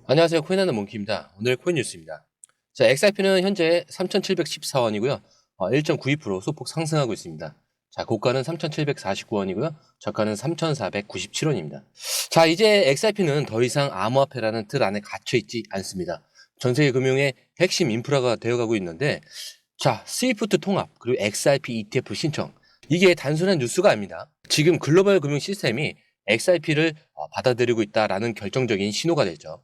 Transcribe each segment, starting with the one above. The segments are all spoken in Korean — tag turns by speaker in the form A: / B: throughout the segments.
A: 안녕하세요. 코인하는 몽키입니다. 오늘 코인 뉴스입니다. 자, XRP는 현재 3,714원이고요. 1.92% 소폭 상승하고 있습니다. 자, 고가는 3,749원이고요. 저가는 3,497원입니다. 자, 이제 XRP는 더 이상 암호화폐라는 틀 안에 갇혀있지 않습니다. 전 세계 금융의 핵심 인프라가 되어가고 있는데, 자, 스위프트 통합, 그리고 XRP ETF 신청. 이게 단순한 뉴스가 아닙니다. 지금 글로벌 금융 시스템이 XRP를 받아들이고 있다라는 결정적인 신호가 되죠.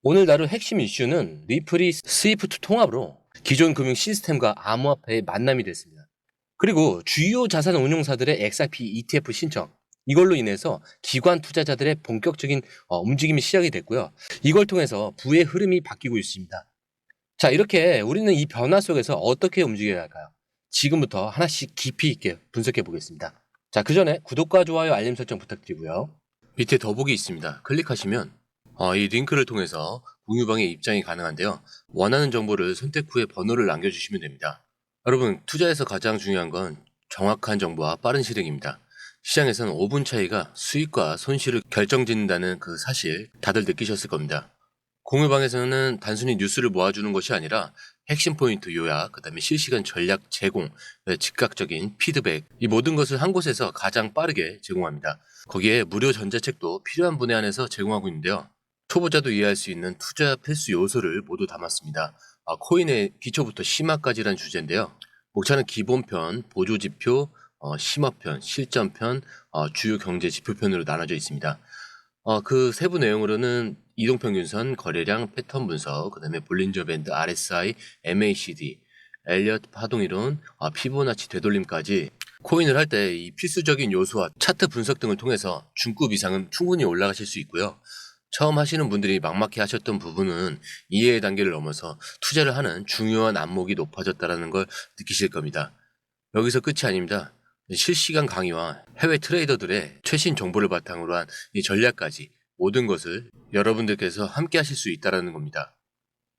A: 오늘 다룰 핵심 이슈는 리플이 스위프트 통합으로 기존 금융 시스템과 암호화폐의 만남이 됐습니다. 그리고 주요 자산 운용사들의 XRP ETF 신청, 이걸로 인해서 기관 투자자들의 본격적인 움직임이 시작이 됐고요. 이걸 통해서 부의 흐름이 바뀌고 있습니다. 자, 이렇게 우리는 이 변화 속에서 어떻게 움직여야 할까요? 지금부터 하나씩 깊이 있게 분석해 보겠습니다. 자, 그 전에 구독과 좋아요, 알림 설정 부탁드리고요. 밑에 더보기 있습니다. 클릭하시면 이 링크를 통해서 공유방에 입장이 가능한데요. 원하는 정보를 선택 후에 번호를 남겨주시면 됩니다. 여러분, 투자에서 가장 중요한 건 정확한 정보와 빠른 실행입니다. 시장에서는 5분 차이가 수익과 손실을 결정짓는다는 그 사실 다들 느끼셨을 겁니다. 공유방에서는 단순히 뉴스를 모아주는 것이 아니라 핵심 포인트 요약, 그 다음에 실시간 전략 제공, 즉각적인 피드백, 이 모든 것을 한 곳에서 가장 빠르게 제공합니다. 거기에 무료 전자책도 필요한 분에 한해서 제공하고 있는데요. 초보자도 이해할 수 있는 투자 필수 요소를 모두 담았습니다. 코인의 기초부터 심화까지란 주제인데요. 목차는 기본편, 보조지표, 심화편, 실전편, 주요 경제 지표편으로 나눠져 있습니다. 그 세부 내용으로는 이동평균선, 거래량, 패턴 분석, 그 다음에 볼린저 밴드, RSI, MACD, 엘리엇 파동이론, 피보나치 되돌림까지 코인을 할 때 이 필수적인 요소와 차트 분석 등을 통해서 중급 이상은 충분히 올라가실 수 있고요. 처음 하시는 분들이 막막해 하셨던 부분은 이해의 단계를 넘어서 투자를 하는 중요한 안목이 높아졌다는 걸 느끼실 겁니다. 여기서 끝이 아닙니다. 실시간 강의와 해외 트레이더들의 최신 정보를 바탕으로 한 이 전략까지 모든 것을 여러분들께서 함께 하실 수 있다는 겁니다.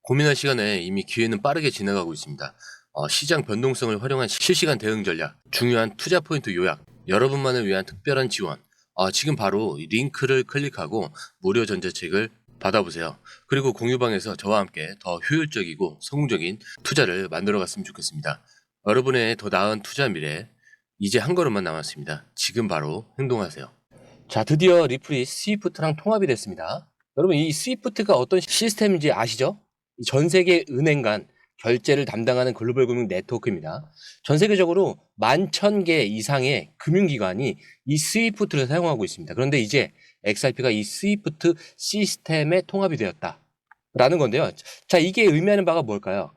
A: 고민할 시간에 이미 기회는 빠르게 지나가고 있습니다. 시장 변동성을 활용한 실시간 대응 전략, 중요한 투자 포인트 요약, 여러분만을 위한 특별한 지원, 지금 바로 이 링크를 클릭하고 무료 전자책을 받아보세요. 그리고 공유방에서 저와 함께 더 효율적이고 성공적인 투자를 만들어 갔으면 좋겠습니다. 여러분의 더 나은 투자 미래, 이제 한 걸음만 남았습니다. 지금 바로 행동하세요. 자, 드디어 리플이 스위프트랑 통합이 됐습니다. 여러분, 이 스위프트가 어떤 시스템인지 아시죠? 전 세계 은행 간 결제를 담당하는 글로벌 금융 네트워크입니다. 전 세계적으로 11,000개 이상의 금융기관이 이 스위프트를 사용하고 있습니다. 그런데 이제 XRP가 이 스위프트 시스템에 통합이 되었다라는 건데요. 자, 이게 의미하는 바가 뭘까요?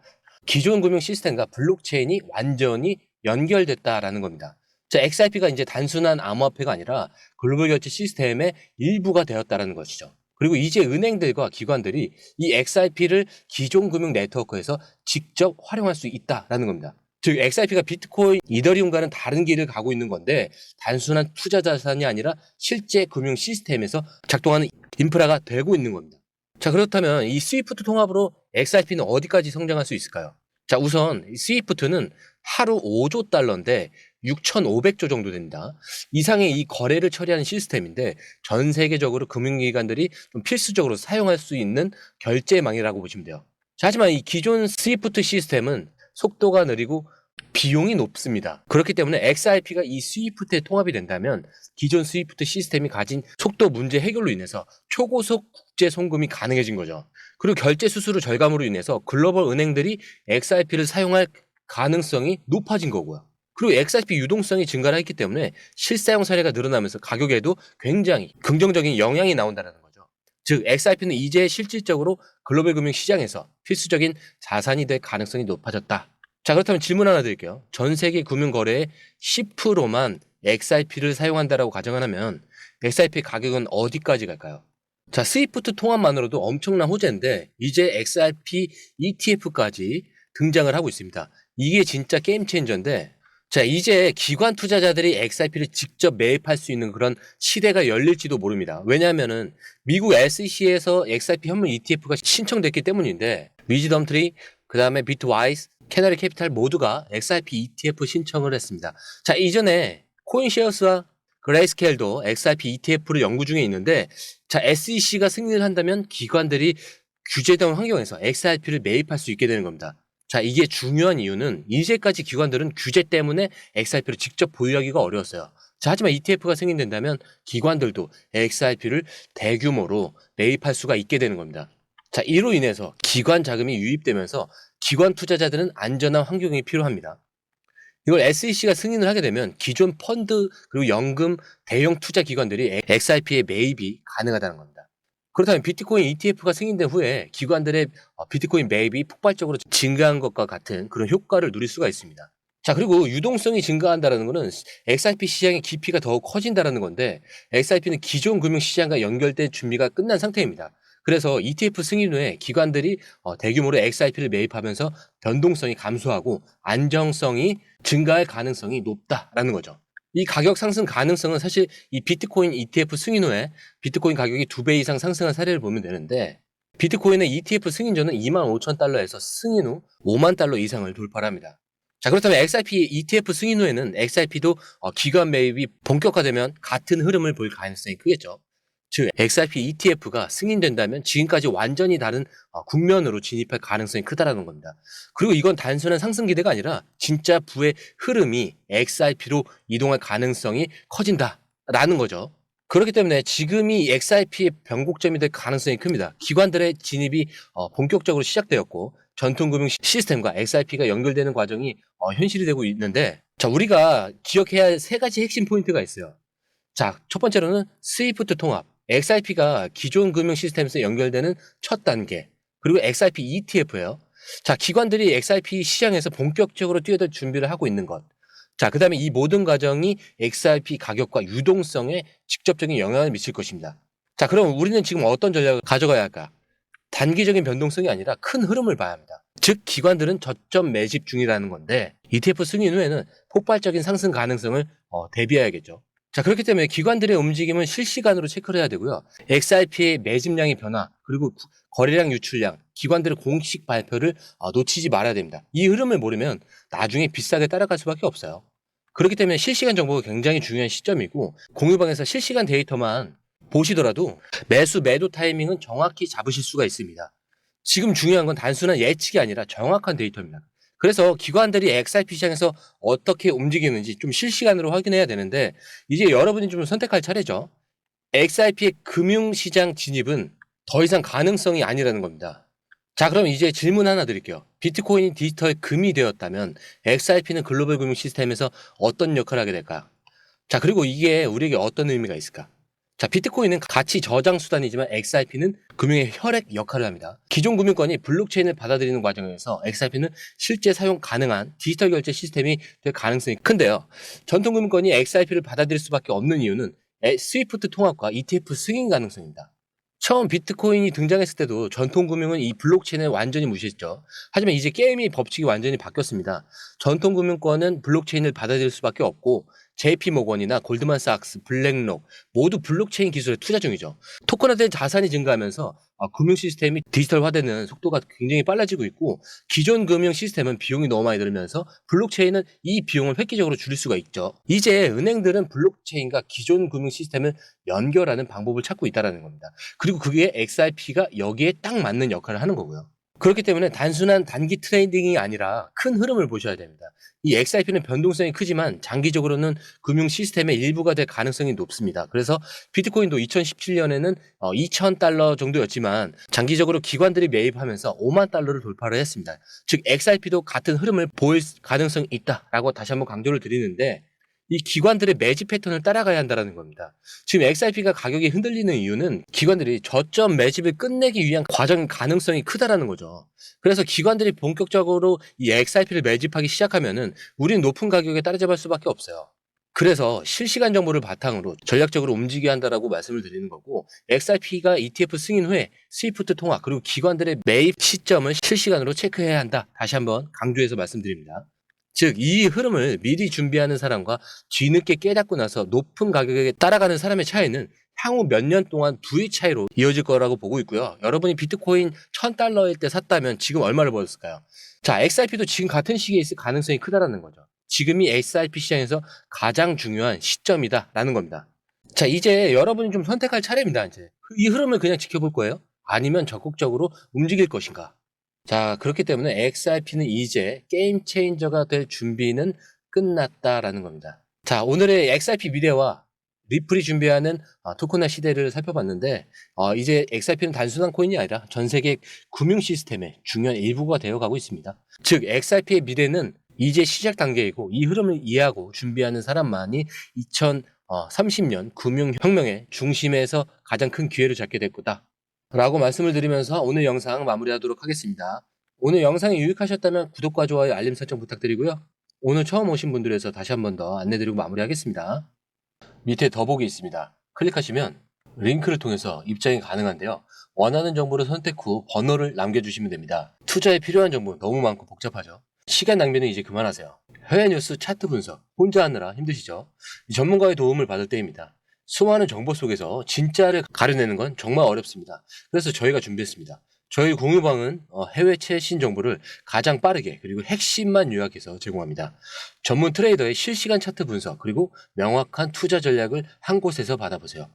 A: 기존 금융 시스템과 블록체인이 완전히 연결됐다라는 겁니다. 자, XRP가 이제 단순한 암호화폐가 아니라 글로벌 결제 시스템의 일부가 되었다는 것이죠. 그리고 이제 은행들과 기관들이 이 XRP를 기존 금융 네트워크에서 직접 활용할 수 있다라는 겁니다. 즉, XRP가 비트코인, 이더리움과는 다른 길을 가고 있는 건데 단순한 투자 자산이 아니라 실제 금융 시스템에서 작동하는 인프라가 되고 있는 겁니다. 자, 그렇다면 이 스위프트 통합으로 XRP는 어디까지 성장할 수 있을까요? 자, 우선 스위프트는 하루 5조 달러인데 6,500조 정도 됩니다. 이상의 이 거래를 처리하는 시스템인데 전 세계적으로 금융기관들이 좀 필수적으로 사용할 수 있는 결제망이라고 보시면 돼요. 자, 하지만 이 기존 스위프트 시스템은 속도가 느리고 비용이 높습니다. 그렇기 때문에 XRP가 이 스위프트에 통합이 된다면 기존 스위프트 시스템이 가진 속도 문제 해결로 인해서 초고속 국제 송금이 가능해진 거죠. 그리고 결제 수수료 절감으로 인해서 글로벌 은행들이 XRP를 사용할 가능성이 높아진 거고요. 그리고 XRP 유동성이 증가를 했기 때문에 실사용 사례가 늘어나면서 가격에도 굉장히 긍정적인 영향이 나온다는 거죠. 즉, XRP는 이제 실질적으로 글로벌 금융 시장에서 필수적인 자산이 될 가능성이 높아졌다. 자, 그렇다면 질문 하나 드릴게요. 전 세계 금융 거래의 10%만 XRP를 사용한다라고 가정을 하면 XRP 가격은 어디까지 갈까요? 자, 스위프트 통합만으로도 엄청난 호재인데 이제 XRP ETF까지 등장을 하고 있습니다. 이게 진짜 게임 체인저인데, 자, 이제 기관 투자자들이 XRP를 직접 매입할 수 있는 그런 시대가 열릴지도 모릅니다. 왜냐하면은 미국 SEC에서 XRP 현물 ETF가 신청됐기 때문인데 위즈덤트리, 그 다음에 비트와이스, 캐나리 캐피탈 모두가 XRP ETF 신청을 했습니다. 자, 이전에 코인쉐어스와 그레이스케일도 XRP ETF를 연구 중에 있는데, 자, SEC가 승인을 한다면 기관들이 규제된 환경에서 XRP를 매입할 수 있게 되는 겁니다. 자, 이게 중요한 이유는 이제까지 기관들은 규제 때문에 XRP를 직접 보유하기가 어려웠어요. 자, 하지만 ETF가 승인된다면 기관들도 XRP를 대규모로 매입할 수가 있게 되는 겁니다. 자, 이로 인해서 기관 자금이 유입되면서 기관 투자자들은 안전한 환경이 필요합니다. 이걸 SEC가 승인을 하게 되면 기존 펀드 그리고 연금 대형 투자 기관들이 XRP의 매입이 가능하다는 겁니다. 그렇다면 비트코인 ETF가 승인된 후에 기관들의 비트코인 매입이 폭발적으로 증가한 것과 같은 그런 효과를 누릴 수가 있습니다. 자, 그리고 유동성이 증가한다는 것은 XRP 시장의 깊이가 더욱 커진다는 건데 XRP는 기존 금융시장과 연결된 준비가 끝난 상태입니다. 그래서 ETF 승인 후에 기관들이 대규모로 XRP를 매입하면서 변동성이 감소하고 안정성이 증가할 가능성이 높다라는 거죠. 이 가격 상승 가능성은 사실 이 비트코인 ETF 승인 후에 비트코인 가격이 2배 이상 상승한 사례를 보면 되는데 비트코인의 ETF 승인 전은 25,000달러에서 승인 후 5만 달러 이상을 돌파합니다. 자, 그렇다면 XRP ETF 승인 후에는 XRP도 기관 매입이 본격화되면 같은 흐름을 볼 가능성이 크겠죠. 즉 XRP ETF가 승인된다면 지금까지 완전히 다른 국면으로 진입할 가능성이 크다라는 겁니다. 그리고 이건 단순한 상승 기대가 아니라 진짜 부의 흐름이 XRP로 이동할 가능성이 커진다라는 거죠. 그렇기 때문에 지금이 XRP의 변곡점이 될 가능성이 큽니다. 기관들의 진입이 본격적으로 시작되었고 전통금융 시스템과 XRP가 연결되는 과정이 현실이 되고 있는데 자, 우리가 기억해야 할 3가지 핵심 포인트가 있어요. 자, 첫 번째로는 스위프트 통합. XRP가 기존 금융 시스템에서 연결되는 첫 단계. 그리고 XRP ETF예요. 자, 기관들이 XRP 시장에서 본격적으로 뛰어들 준비를 하고 있는 것. 자, 그다음에 이 모든 과정이 XRP 가격과 유동성에 직접적인 영향을 미칠 것입니다. 자, 그럼 우리는 지금 어떤 전략을 가져가야 할까? 단기적인 변동성이 아니라 큰 흐름을 봐야 합니다. 즉 기관들은 저점 매집 중이라는 건데 ETF 승인 후에는 폭발적인 상승 가능성을 대비해야겠죠. 자, 그렇기 때문에 기관들의 움직임은 실시간으로 체크를 해야 되고요. XRP의 매집량의 변화, 그리고 거래량 유출량, 기관들의 공식 발표를 놓치지 말아야 됩니다. 이 흐름을 모르면 나중에 비싸게 따라갈 수밖에 없어요. 그렇기 때문에 실시간 정보가 굉장히 중요한 시점이고 공유방에서 실시간 데이터만 보시더라도 매수 매도 타이밍은 정확히 잡으실 수가 있습니다. 지금 중요한 건 단순한 예측이 아니라 정확한 데이터입니다. 그래서 기관들이 XRP 시장에서 어떻게 움직이는지 좀 실시간으로 확인해야 되는데 이제 여러분이 좀 선택할 차례죠. XRP의 금융시장 진입은 더 이상 가능성이 아니라는 겁니다. 자, 그럼 이제 질문 하나 드릴게요. 비트코인이 디지털 금이 되었다면 XRP는 글로벌 금융 시스템에서 어떤 역할을 하게 될까요? 자, 그리고 이게 우리에게 어떤 의미가 있을까? 자, 비트코인은 가치 저장 수단이지만 XRP는 금융의 혈액 역할을 합니다. 기존 금융권이 블록체인을 받아들이는 과정에서 XRP는 실제 사용 가능한 디지털 결제 시스템이 될 가능성이 큰데요. 전통 금융권이 XRP를 받아들일 수밖에 없는 이유는 스위프트 통합과 ETF 승인 가능성입니다. 처음 비트코인이 등장했을 때도 전통 금융은 이 블록체인을 완전히 무시했죠. 하지만 이제 게임의 법칙이 완전히 바뀌었습니다. 전통 금융권은 블록체인을 받아들일 수밖에 없고 JP모건이나 골드만삭스, 블랙록 모두 블록체인 기술에 투자 중이죠. 토큰화된 자산이 증가하면서 금융 시스템이 디지털화되는 속도가 굉장히 빨라지고 있고 기존 금융 시스템은 비용이 너무 많이 들면서 블록체인은 이 비용을 획기적으로 줄일 수가 있죠. 이제 은행들은 블록체인과 기존 금융 시스템을 연결하는 방법을 찾고 있다는 겁니다. 그리고 그게 XRP가 여기에 딱 맞는 역할을 하는 거고요. 그렇기 때문에 단순한 단기 트레이딩이 아니라 큰 흐름을 보셔야 됩니다. 이 XRP는 변동성이 크지만 장기적으로는 금융 시스템의 일부가 될 가능성이 높습니다. 그래서 비트코인도 2017년에는 2,000달러 정도였지만 장기적으로 기관들이 매입하면서 5만 달러를 돌파를 했습니다. 즉 XRP도 같은 흐름을 보일 가능성이 있다라고 다시 한번 강조를 드리는데 이 기관들의 매집 패턴을 따라가야 한다는 겁니다. 지금 XRP가 가격이 흔들리는 이유는 기관들이 저점 매집을 끝내기 위한 과정 가능성이 크다라는 거죠. 그래서 기관들이 본격적으로 이 XRP를 매집하기 시작하면은 우리는 높은 가격에 따라잡을 수밖에 없어요. 그래서 실시간 정보를 바탕으로 전략적으로 움직여야 한다라고 말씀을 드리는 거고 XRP가 ETF 승인 후에 스위프트 통화 그리고 기관들의 매입 시점을 실시간으로 체크해야 한다. 다시 한번 강조해서 말씀드립니다. 즉, 이 흐름을 미리 준비하는 사람과 뒤늦게 깨닫고 나서 높은 가격에 따라가는 사람의 차이는 향후 몇 년 동안 부의 차이로 이어질 거라고 보고 있고요. 여러분이 비트코인 1,000달러일 때 샀다면 지금 얼마를 벌었을까요? 자, XRP도 지금 같은 시기에 있을 가능성이 크다라는 거죠. 지금이 XRP 시장에서 가장 중요한 시점이다라는 겁니다. 자, 이제 여러분이 좀 선택할 차례입니다. 이제 이 흐름을 그냥 지켜볼 거예요. 아니면 적극적으로 움직일 것인가? 자, 그렇기 때문에 XRP는 이제 게임 체인저가 될 준비는 끝났다라는 겁니다. 자, 오늘의 XRP 미래와 리플이 준비하는 토큰화 시대를 살펴봤는데 이제 XRP는 단순한 코인이 아니라 전 세계 금융 시스템의 중요한 일부가 되어가고 있습니다. 즉 XRP의 미래는 이제 시작 단계이고 이 흐름을 이해하고 준비하는 사람만이 2030년 금융혁명의 중심에서 가장 큰 기회를 잡게 될 거다 라고 말씀을 드리면서 오늘 영상 마무리하도록 하겠습니다. 오늘 영상이 유익하셨다면 구독과 좋아요, 알림 설정 부탁드리고요. 오늘 처음 오신 분들에서 다시 한 번 더 안내드리고 마무리하겠습니다. 밑에 더보기 있습니다. 클릭하시면 링크를 통해서 입장이 가능한데요. 원하는 정보를 선택 후 번호를 남겨주시면 됩니다. 투자에 필요한 정보 너무 많고 복잡하죠. 시간 낭비는 이제 그만하세요. 해외 뉴스 차트 분석 혼자 하느라 힘드시죠? 전문가의 도움을 받을 때입니다. 수많은 정보 속에서 진짜를 가려내는 건 정말 어렵습니다. 그래서 저희가 준비했습니다. 저희 공유방은 해외 최신 정보를 가장 빠르게 그리고 핵심만 요약해서 제공합니다. 전문 트레이더의 실시간 차트 분석 그리고 명확한 투자 전략을 한 곳에서 받아보세요.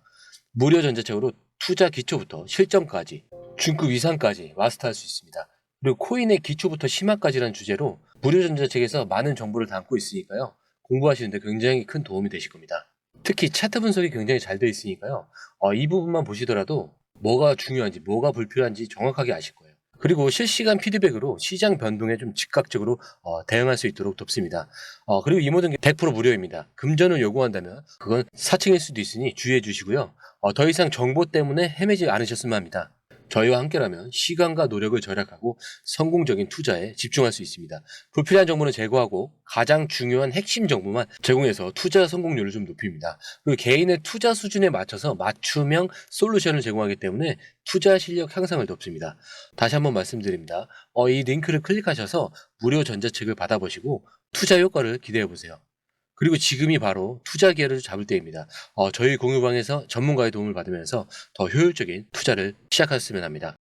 A: 무료 전자책으로 투자 기초부터 실전까지 중급 이상까지 마스터할 수 있습니다. 그리고 코인의 기초부터 심화까지라는 주제로 무료 전자책에서 많은 정보를 담고 있으니까요. 공부하시는데 굉장히 큰 도움이 되실 겁니다. 특히 차트 분석이 굉장히 잘 되어 있으니까요. 이 부분만 보시더라도 뭐가 중요한지 뭐가 불필요한지 정확하게 아실 거예요. 그리고 실시간 피드백으로 시장 변동에 좀 즉각적으로 대응할 수 있도록 돕습니다. 그리고 이 모든 게 100% 무료입니다. 금전을 요구한다면 그건 사칭일 수도 있으니 주의해 주시고요. 더 이상 정보 때문에 헤매지 않으셨으면 합니다. 저희와 함께라면 시간과 노력을 절약하고 성공적인 투자에 집중할 수 있습니다. 불필요한 정보는 제거하고 가장 중요한 핵심 정보만 제공해서 투자 성공률을 좀 높입니다. 그리고 개인의 투자 수준에 맞춰서 맞춤형 솔루션을 제공하기 때문에 투자 실력 향상을 돕습니다. 다시 한번 말씀드립니다. 이 링크를 클릭하셔서 무료 전자책을 받아보시고 투자 효과를 기대해보세요. 그리고 지금이 바로 투자 기회를 잡을 때입니다. 저희 공유방에서 전문가의 도움을 받으면서 더 효율적인 투자를 시작하셨으면 합니다.